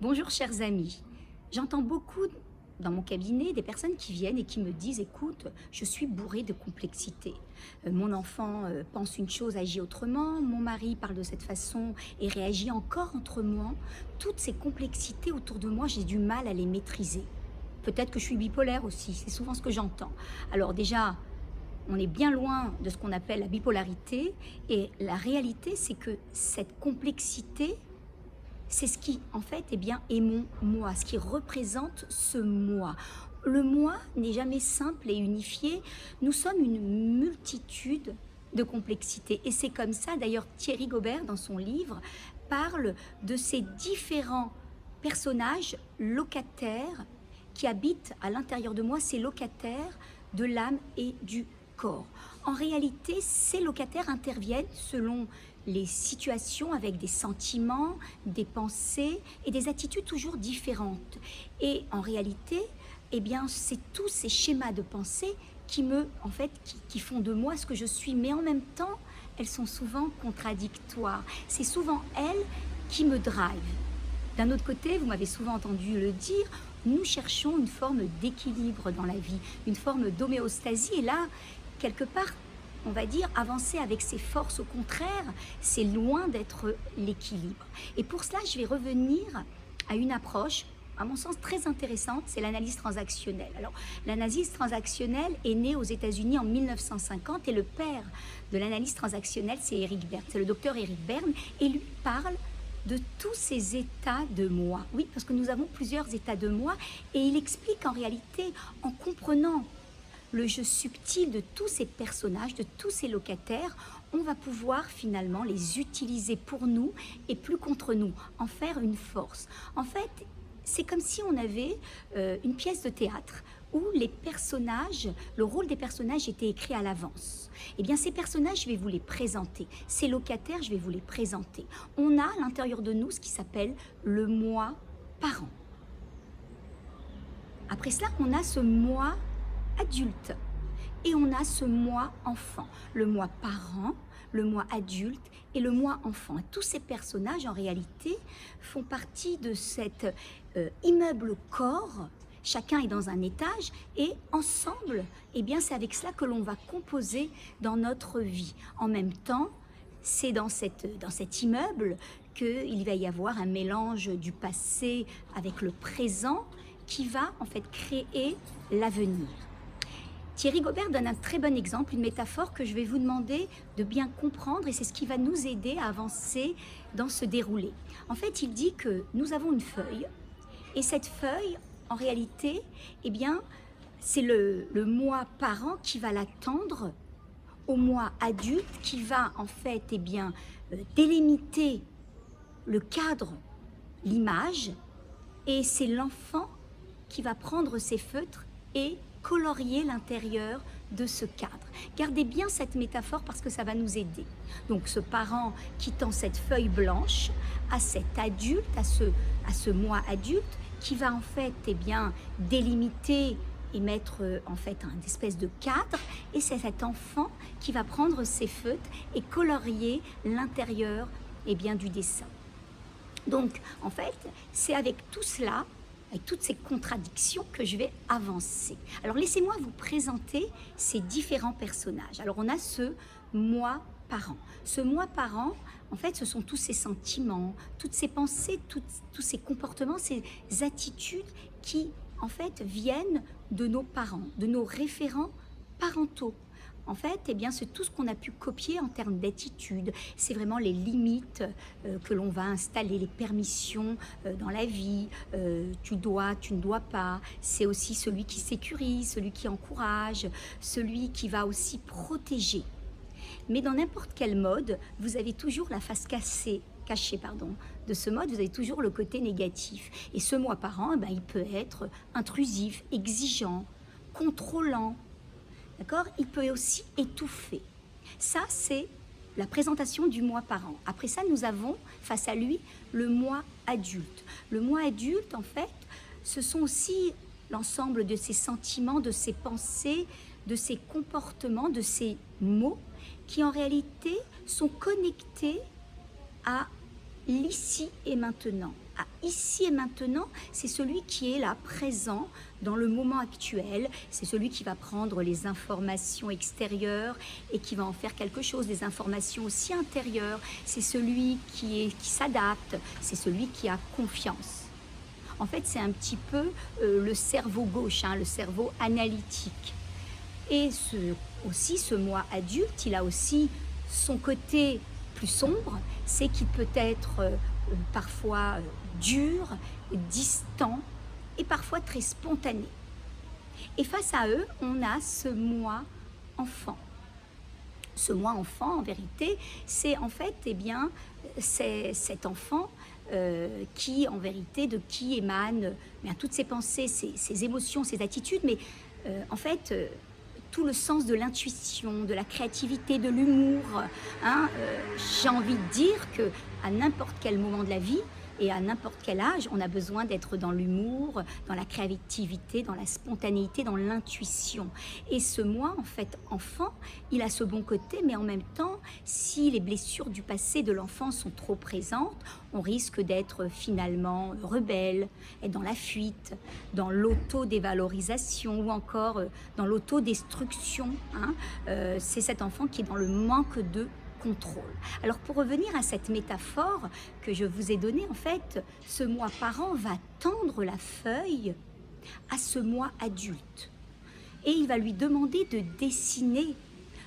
Bonjour chers amis, j'entends beaucoup dans mon cabinet des personnes qui viennent et qui me disent écoute, je suis bourrée de complexité. Mon enfant pense une chose, agit autrement, mon mari parle de cette façon et réagit encore autrement. Toutes ces complexités autour de moi, j'ai du mal à les maîtriser. Peut-être que je suis bipolaire aussi, c'est souvent ce que j'entends. Alors déjà, on est bien loin de ce qu'on appelle la bipolarité et la réalité c'est que cette complexité, c'est ce qui, en fait, eh bien, est mon moi, ce qui représente ce moi. Le moi n'est jamais simple et unifié. Nous sommes une multitude de complexités. Et c'est comme ça, d'ailleurs, Thierry Gaubert, dans son livre, parle de ces différents personnages locataires qui habitent à l'intérieur de moi, ces locataires de l'âme et du corps. En réalité, ces locataires interviennent selon les situations avec des sentiments, des pensées et des attitudes toujours différentes. Et en réalité, eh bien, c'est tous ces schémas de pensée qui font de moi ce que je suis. Mais en même temps, elles sont souvent contradictoires. C'est souvent elles qui me drivent. D'un autre côté, vous m'avez souvent entendu le dire, nous cherchons une forme d'équilibre dans la vie, une forme d'homéostasie. Et là, quelque part, on va dire, avancer avec ses forces, au contraire, c'est loin d'être l'équilibre. Et pour cela, je vais revenir à une approche, à mon sens, très intéressante, c'est l'analyse transactionnelle. Alors, l'analyse transactionnelle est née aux États-Unis en 1950 et le père de l'analyse transactionnelle, c'est Eric Berne, c'est le docteur Eric Berne, et lui parle de tous ces états de moi. Oui, parce que nous avons plusieurs états de moi, et il explique en réalité, en comprenant le jeu subtil de tous ces personnages, de tous ces locataires, on va pouvoir finalement les utiliser pour nous et plus contre nous, en faire une force. En fait, c'est comme si on avait une pièce de théâtre où les personnages, le rôle des personnages était écrit à l'avance. Eh bien, ces personnages, je vais vous les présenter. Ces locataires, je vais vous les présenter. On a à l'intérieur de nous ce qui s'appelle le moi parent. Après cela, on a ce moi adulte et on a ce moi enfant, le moi parent, le moi adulte et le moi enfant. Et tous ces personnages en réalité font partie de cet immeuble corps. Chacun est dans un étage et ensemble, eh bien c'est avec cela que l'on va composer dans notre vie. En même temps, c'est dans cet immeuble qu'il va y avoir un mélange du passé avec le présent qui va en fait créer l'avenir. Thierry Gaubert donne un très bon exemple, une métaphore que je vais vous demander de bien comprendre et c'est ce qui va nous aider à avancer dans ce déroulé. En fait, il dit que nous avons une feuille et cette feuille, en réalité, eh bien, c'est le moi parent qui va la tendre au moi adulte qui va en fait eh bien, délimiter le cadre, l'image et c'est l'enfant qui va prendre ses feutres et colorier l'intérieur de ce cadre. Gardez bien cette métaphore parce que ça va nous aider. Donc ce parent qui tend cette feuille blanche à cet adulte, à ce moi adulte qui va en fait eh bien, délimiter et mettre en fait un espèce de cadre et c'est cet enfant qui va prendre ses feutres et colorier l'intérieur eh bien, du dessin. Donc en fait c'est avec tout cela, avec toutes ces contradictions que je vais avancer. Alors laissez-moi vous présenter ces différents personnages. Alors on a ce moi parent. Ce moi parent, en fait, ce sont tous ces sentiments, toutes ces pensées, tous ces comportements, ces attitudes qui, en fait, viennent de nos parents, de nos référents parentaux. En fait, eh bien, c'est tout ce qu'on a pu copier en termes d'attitude. C'est vraiment les limites que l'on va installer, les permissions dans la vie. Tu dois, tu ne dois pas. C'est aussi celui qui sécurise, celui qui encourage, celui qui va aussi protéger. Mais dans n'importe quel mode, vous avez toujours la face cachée de ce mode, vous avez toujours le côté négatif. Et ce moi parent, eh ben, il peut être intrusif, exigeant, contrôlant. D'accord? Il peut aussi étouffer. Ça, c'est la présentation du moi parent. Après ça, nous avons face à lui le moi adulte. Le moi adulte, en fait, ce sont aussi l'ensemble de ses sentiments, de ses pensées, de ses comportements, de ses mots, qui en réalité sont connectés à l'ici et maintenant, ici et maintenant, c'est celui qui est là, présent, dans le moment actuel. C'est celui qui va prendre les informations extérieures et qui va en faire quelque chose, des informations aussi intérieures. C'est celui qui s'adapte, c'est celui qui a confiance. En fait, c'est un petit peu le cerveau gauche, le cerveau analytique. Et aussi, ce moi adulte, il a aussi son côté plus sombre, c'est qu'il peut être parfois dur, distant et parfois très spontané. Et face à eux, on a ce moi enfant. Ce moi enfant, en vérité, c'est en fait, c'est cet enfant qui, en vérité, de qui émanent toutes ses pensées, ses émotions, ses attitudes, mais en fait, tout le sens de l'intuition, de la créativité, de l'humour. J'ai envie de dire qu'à n'importe quel moment de la vie et à n'importe quel âge, on a besoin d'être dans l'humour, dans la créativité, dans la spontanéité, dans l'intuition. Et ce moi, en fait, enfant, il a ce bon côté, mais en même temps, si les blessures du passé de l'enfant sont trop présentes, on risque d'être finalement rebelle, être dans la fuite, dans l'autodévalorisation ou encore dans l'autodestruction. C'est cet enfant qui est dans le manque de contrôle. Alors pour revenir à cette métaphore que je vous ai donnée, en fait, ce moi parent va tendre la feuille à ce moi adulte et il va lui demander de dessiner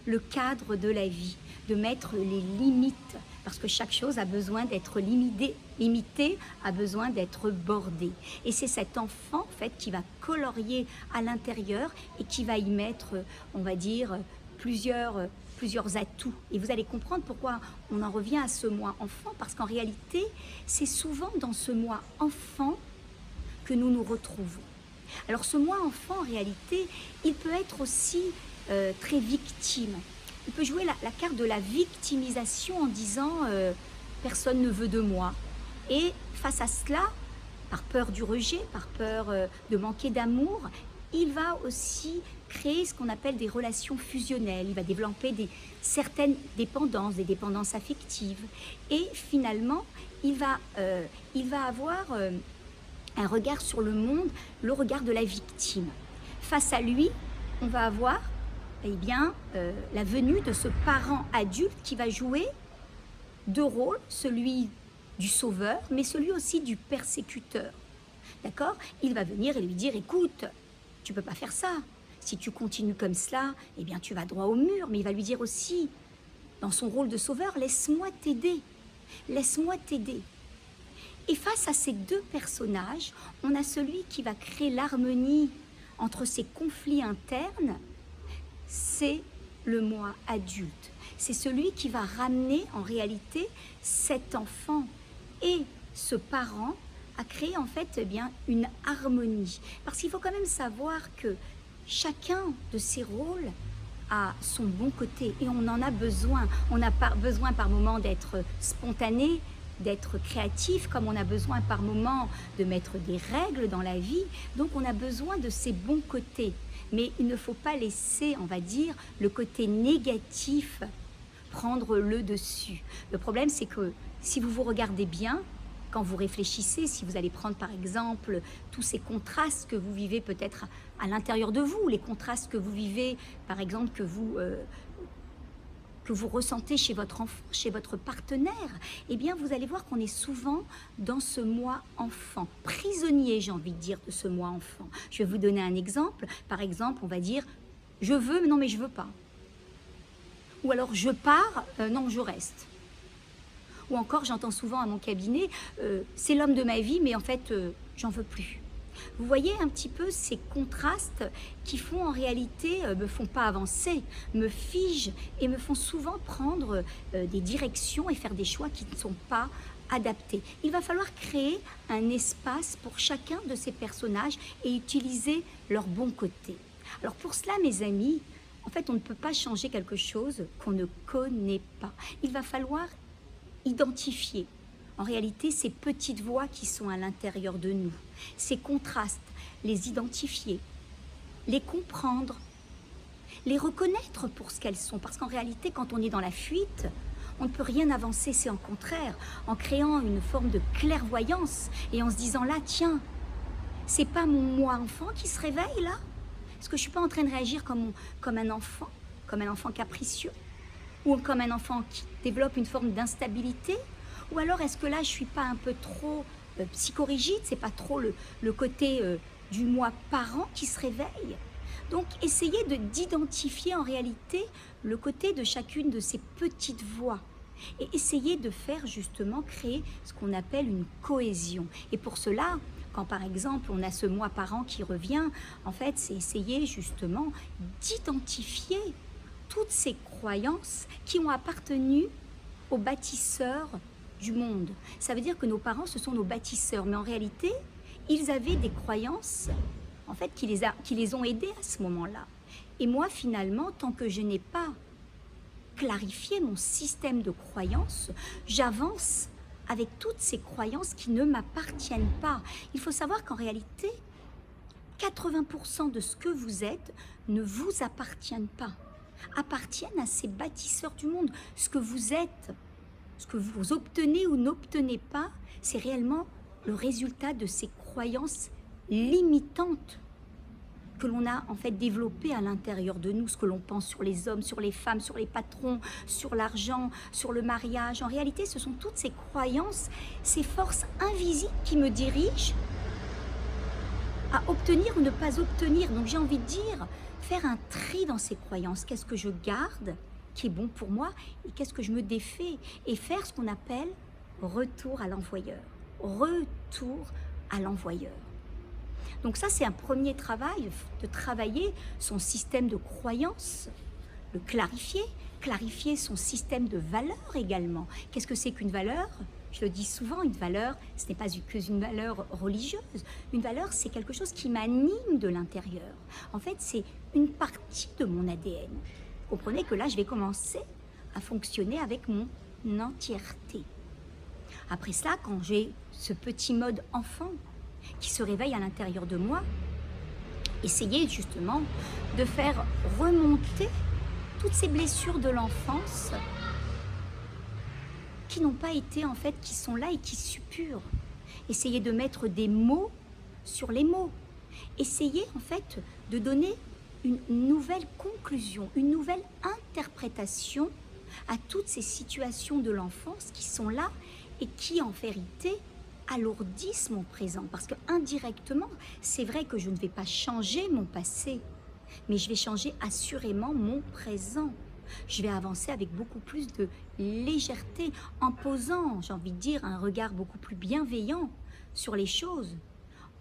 le cadre de la vie, de mettre les limites, parce que chaque chose a besoin d'être limitée, a besoin d'être bordée. Et c'est cet enfant, en fait, qui va colorier à l'intérieur et qui va y mettre, on va dire, plusieurs atouts. Et vous allez comprendre pourquoi on en revient à ce moi enfant, parce qu'en réalité, c'est souvent dans ce moi enfant que nous nous retrouvons. Alors ce moi enfant, en réalité, il peut être aussi très victime. Il peut jouer la carte de la victimisation en disant personne ne veut de moi. Et face à cela, par peur du rejet, par peur de manquer d'amour, il va aussi créer ce qu'on appelle des relations fusionnelles. Il va développer certaines dépendances, des dépendances affectives. Et finalement, il va avoir un regard sur le monde, le regard de la victime. Face à lui, on va avoir la venue de ce parent adulte qui va jouer deux rôles, celui du sauveur, mais celui aussi du persécuteur. D'accord ? Il va venir et lui dire, écoute, tu ne peux pas faire ça. Si tu continues comme cela, tu vas droit au mur. Mais il va lui dire aussi, dans son rôle de sauveur, laisse-moi t'aider. Laisse-moi t'aider. Et face à ces deux personnages, on a celui qui va créer l'harmonie entre ces conflits internes. C'est le moi adulte. C'est celui qui va ramener en réalité cet enfant et ce parent à créer en fait une harmonie. Parce qu'il faut quand même savoir que chacun de ces rôles a son bon côté et on en a besoin. On a besoin par moment d'être spontané, d'être créatif, comme on a besoin par moment de mettre des règles dans la vie. Donc on a besoin de ces bons côtés. Mais il ne faut pas laisser, on va dire, le côté négatif prendre le dessus. Le problème, c'est que si vous vous regardez bien, quand vous réfléchissez, si vous allez prendre par exemple tous ces contrastes que vous vivez peut-être à l'intérieur de vous, les contrastes que vous vivez, par exemple, que vous ressentez chez votre enfant, chez votre partenaire, vous allez voir qu'on est souvent dans ce moi enfant, prisonnier, j'ai envie de dire, de ce moi enfant. Je vais vous donner un exemple. Par exemple, on va dire, je veux, non mais je veux pas. Ou alors, je pars, non, je reste. Ou encore, j'entends souvent à mon cabinet, c'est l'homme de ma vie, mais en fait, j'en veux plus. Vous voyez un petit peu ces contrastes qui font en réalité, me font pas avancer, me figent et me font souvent prendre des directions et faire des choix qui ne sont pas adaptés. Il va falloir créer un espace pour chacun de ces personnages et utiliser leur bon côté. Alors pour cela, mes amis, en fait, on ne peut pas changer quelque chose qu'on ne connaît pas. Il va falloir identifier en réalité ces petites voix qui sont à l'intérieur de nous, ces contrastes, les identifier, les comprendre, les reconnaître pour ce qu'elles sont. Parce qu'en réalité, quand on est dans la fuite, on ne peut rien avancer, c'est en contraire, en créant une forme de clairvoyance et en se disant là, tiens, c'est pas mon moi enfant qui se réveille là? Est-ce que je suis pas en train de réagir comme un enfant capricieux? Ou comme un enfant qui développe une forme d'instabilité? Ou alors est-ce que là je suis pas un peu trop psychorigide? C'est pas trop le côté du moi parent qui se réveille? Donc essayez d'identifier en réalité le côté de chacune de ces petites voix et essayez de faire justement créer ce qu'on appelle une cohésion. Et pour cela, quand par exemple on a ce moi parent qui revient, en fait c'est essayer justement d'identifier toutes ces croyances qui ont appartenu aux bâtisseurs du monde. Ça veut dire que nos parents, ce sont nos bâtisseurs, mais en réalité, ils avaient des croyances en fait, qui les ont aidés à ce moment-là. Et moi, finalement, tant que je n'ai pas clarifié mon système de croyances, j'avance avec toutes ces croyances qui ne m'appartiennent pas. Il faut savoir qu'en réalité, 80% de ce que vous êtes ne vous appartiennent pas, appartiennent à ces bâtisseurs du monde. Ce que vous êtes, ce que vous obtenez ou n'obtenez pas, c'est réellement le résultat de ces croyances limitantes que l'on a en fait développées à l'intérieur de nous, ce que l'on pense sur les hommes, sur les femmes, sur les patrons, sur l'argent, sur le mariage. En réalité, ce sont toutes ces croyances, ces forces invisibles qui me dirigent à obtenir ou ne pas obtenir. Donc j'ai envie de dire, faire un tri dans ces croyances. Qu'est-ce que je garde qui est bon pour moi et qu'est-ce que je me défais? Et faire ce qu'on appelle retour à l'envoyeur. Retour à l'envoyeur. Donc ça, c'est un premier travail, de travailler son système de croyances, le clarifier son système de valeurs également. Qu'est-ce que c'est qu'une valeur? Je le dis souvent, une valeur, ce n'est pas qu'une valeur religieuse. Une valeur, c'est quelque chose qui m'anime de l'intérieur. En fait, c'est une partie de mon ADN. Vous comprenez que là, je vais commencer à fonctionner avec mon entièreté. Après cela, quand j'ai ce petit mode enfant qui se réveille à l'intérieur de moi, essayez justement de faire remonter toutes ces blessures de l'enfance qui n'ont pas été en fait, qui sont là et qui suppurent. Essayez de mettre des mots sur les mots. Essayez en fait de donner une nouvelle conclusion, une nouvelle interprétation à toutes ces situations de l'enfance qui sont là et qui en vérité alourdissent mon présent. Parce que indirectement, c'est vrai que je ne vais pas changer mon passé, mais je vais changer assurément mon présent. Je vais avancer avec beaucoup plus de légèreté, en posant, j'ai envie de dire, un regard beaucoup plus bienveillant sur les choses,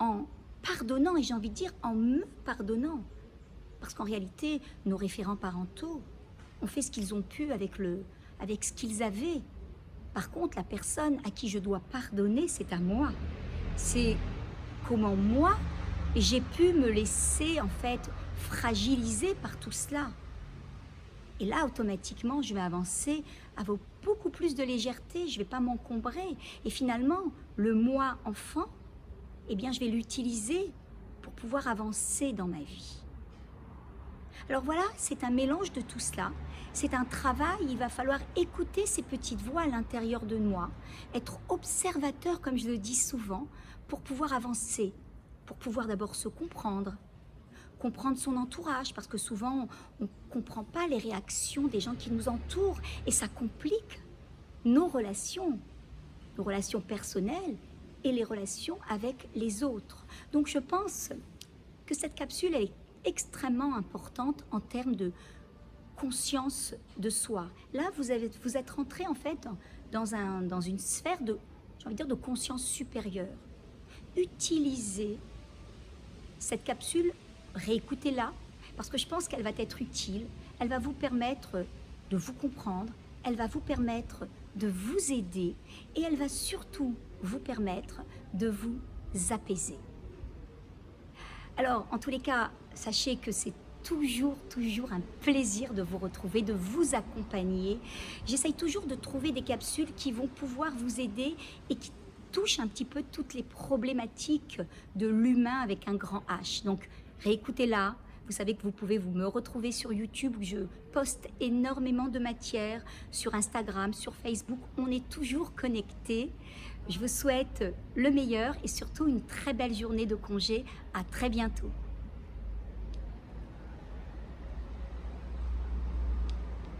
en pardonnant, et j'ai envie de dire, en me pardonnant. Parce qu'en réalité, nos référents parentaux ont fait ce qu'ils ont pu avec ce qu'ils avaient. Par contre, la personne à qui je dois pardonner, c'est à moi. C'est comment moi, j'ai pu me laisser en fait fragiliser par tout cela. Et là, automatiquement, je vais avancer avec beaucoup plus de légèreté, je ne vais pas m'encombrer. Et finalement, le moi enfant, eh bien, je vais l'utiliser pour pouvoir avancer dans ma vie. Alors voilà, c'est un mélange de tout cela. C'est un travail, il va falloir écouter ces petites voix à l'intérieur de moi, être observateur, comme je le dis souvent, pour pouvoir avancer, pour pouvoir d'abord se comprendre son entourage, parce que souvent on ne comprend pas les réactions des gens qui nous entourent et ça complique nos relations personnelles et les relations avec les autres. Donc je pense que cette capsule elle est extrêmement importante en termes de conscience de soi. Là, vous êtes rentré en fait dans une sphère de, j'ai envie de dire, de conscience supérieure. Utilisez cette capsule, réécoutez-la, parce que je pense qu'elle va être utile. Elle va vous permettre de vous comprendre, elle va vous permettre de vous aider et elle va surtout vous permettre de vous apaiser. Alors, en tous les cas, sachez que c'est toujours un plaisir de vous retrouver, de vous accompagner. J'essaye toujours de trouver des capsules qui vont pouvoir vous aider et qui touchent un petit peu toutes les problématiques de l'humain avec un grand H. Donc, réécoutez-la. Vous savez que vous pouvez me retrouver sur YouTube, où je poste énormément de matière, sur Instagram, sur Facebook. On est toujours connectés. Je vous souhaite le meilleur et surtout une très belle journée de congé. À très bientôt.